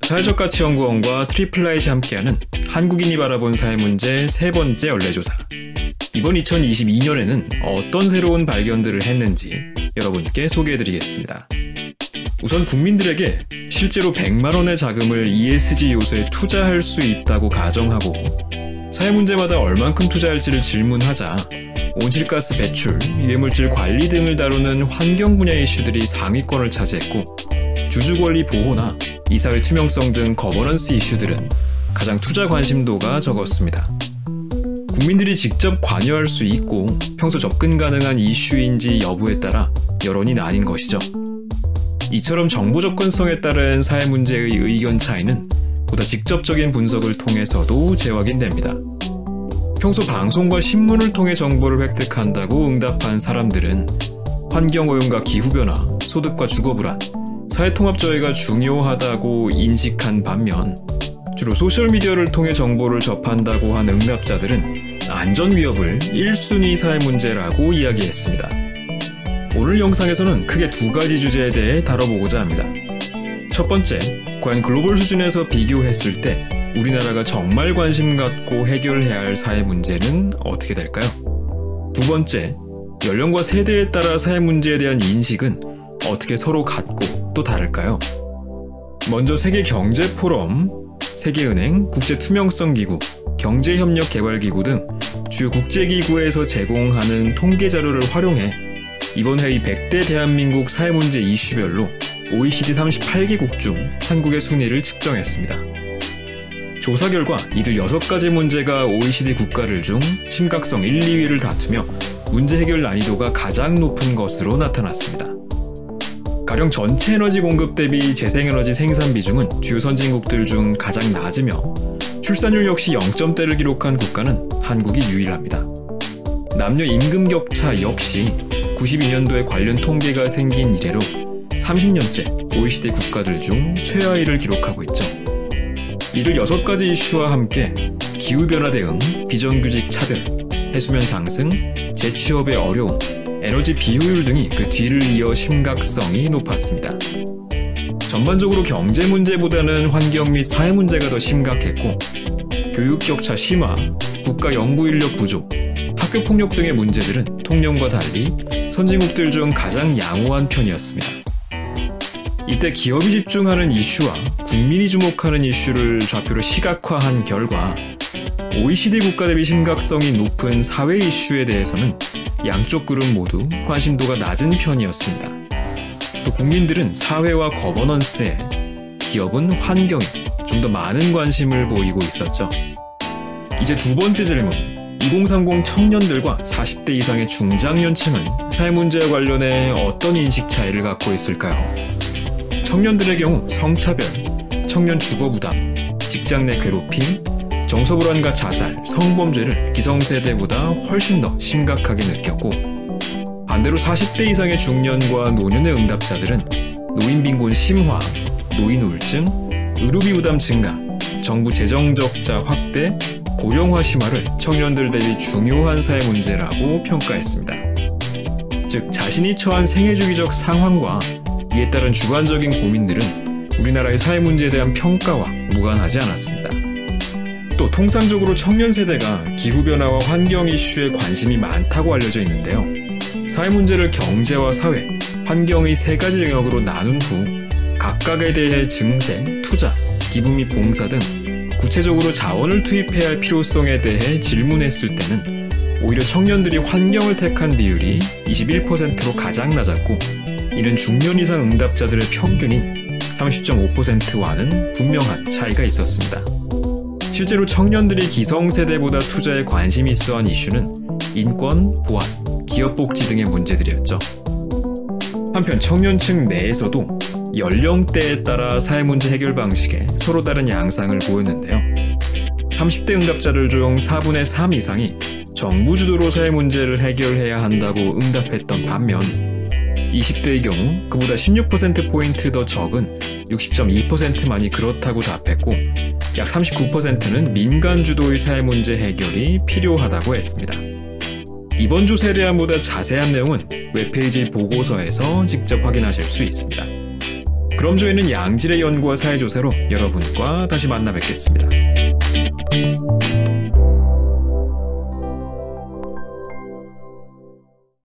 사회적가치연구원과 트리플라잇이 함께하는 한국인이 바라본 사회문제 세 번째 연례조사. 이번 2022년에는 어떤 새로운 발견들을 했는지 여러분께 소개해드리겠습니다. 우선 국민들에게 실제로 100만원의 자금을 ESG 요소에 투자할 수 있다고 가정하고 사회문제마다 얼만큼 투자할지를 질문하자 온실가스 배출, 유해물질 관리 등을 다루는 환경 분야 이슈들이 상위권을 차지했고 주주권리 보호나 이사회 투명성 등 거버넌스 이슈들은 가장 투자 관심도가 적었습니다. 국민들이 직접 관여할 수 있고 평소 접근 가능한 이슈인지 여부에 따라 여론이 나뉜 것이죠. 이처럼 정보 접근성에 따른 사회 문제의 의견 차이는 보다 직접적인 분석을 통해서도 재확인됩니다. 평소 방송과 신문을 통해 정보를 획득한다고 응답한 사람들은 환경오염과 기후변화, 소득과 주거불안, 사회통합조회가 중요하다고 인식한 반면 주로 소셜미디어를 통해 정보를 접한다고 한 응답자들은 안전위협을 1순위 사회문제라고 이야기했습니다. 오늘 영상에서는 크게 두 가지 주제에 대해 다뤄보고자 합니다. 첫 번째, 과연 글로벌 수준에서 비교했을 때 우리나라가 정말 관심 갖고 해결해야 할 사회 문제는 어떻게 될까요? 두 번째, 연령과 세대에 따라 사회 문제에 대한 인식은 어떻게 서로 같고 또 다를까요? 먼저 세계경제포럼, 세계은행, 국제투명성기구, 경제협력개발기구 등 주요 국제기구에서 제공하는 통계자료를 활용해 이번 회의 100대 대한민국 사회문제 이슈별로 OECD 38개국 중 한국의 순위를 측정했습니다. 조사 결과 이들 6가지 문제가 OECD 국가들 중 심각성 1, 2위를 다투며 문제 해결 난이도가 가장 높은 것으로 나타났습니다. 가령 전체 에너지 공급 대비 재생에너지 생산 비중은 주요 선진국들 중 가장 낮으며 출산율 역시 0점대를 기록한 국가는 한국이 유일합니다. 남녀 임금 격차 역시 92년도에 관련 통계가 생긴 이래로 30년째 OECD 국가들 중 최하위를 기록하고 있죠. 이를 6가지 이슈와 함께 기후변화 대응, 비정규직 차별, 해수면 상승, 재취업의 어려움, 에너지 비효율 등이 그 뒤를 이어 심각성이 높았습니다. 전반적으로 경제 문제보다는 환경 및 사회 문제가 더 심각했고 교육 격차 심화, 국가 연구 인력 부족, 학교 폭력 등의 문제들은 통념과 달리 선진국들 중 가장 양호한 편이었습니다. 이때 기업이 집중하는 이슈와 국민이 주목하는 이슈를 좌표로 시각화한 결과 OECD 국가 대비 심각성이 높은 사회 이슈에 대해서는 양쪽 그룹 모두 관심도가 낮은 편이었습니다. 또 국민들은 사회와 거버넌스에, 기업은 환경에 좀 더 많은 관심을 보이고 있었죠. 이제 두 번째 질문, 2030 청년들과 40대 이상의 중장년층은 사회 문제와 관련해 어떤 인식 차이를 갖고 있을까요? 청년들의 경우 성차별, 청년 주거 부담, 직장 내 괴롭힘, 정서불안과 자살, 성범죄를 기성세대보다 훨씬 더 심각하게 느꼈고 반대로 40대 이상의 중년과 노년의 응답자들은 노인빈곤 심화, 노인 우울증, 의료비 부담 증가, 정부 재정적자 확대, 고령화 심화를 청년들 대비 중요한 사회 문제라고 평가했습니다. 즉 자신이 처한 생애주기적 상황과 이에 따른 주관적인 고민들은 우리나라의 사회 문제에 대한 평가와 무관하지 않았습니다. 또 통상적으로 청년 세대가 기후변화와 환경 이슈에 관심이 많다고 알려져 있는데요. 사회 문제를 경제와 사회, 환경의 세 가지 영역으로 나눈 후 각각에 대해 증세, 투자, 기부 및 봉사 등 구체적으로 자원을 투입해야 할 필요성에 대해 질문했을 때는 오히려 청년들이 환경을 택한 비율이 21%로 가장 낮았고 이는 중년 이상 응답자들의 평균인 30.5%와는 분명한 차이가 있었습니다. 실제로 청년들이 기성세대보다 투자에 관심이 있어한 이슈는 인권, 보안, 기업복지 등의 문제들이었죠. 한편 청년층 내에서도 연령대에 따라 사회문제 해결 방식에 서로 다른 양상을 보였는데요. 30대 응답자들 중 4분의 3 이상이 정부 주도로 사회문제를 해결해야 한다고 응답했던 반면 20대의 경우 그보다 16%포인트 더 적은 60.2%만이 그렇다고 답했고 약 39%는 민간 주도의 사회문제 해결이 필요하다고 했습니다. 이번 조사에 대한 보다 자세한 내용은 웹페이지 보고서에서 직접 확인하실 수 있습니다. 그럼 저희는 양질의 연구와 사회조사로 여러분과 다시 만나 뵙겠습니다.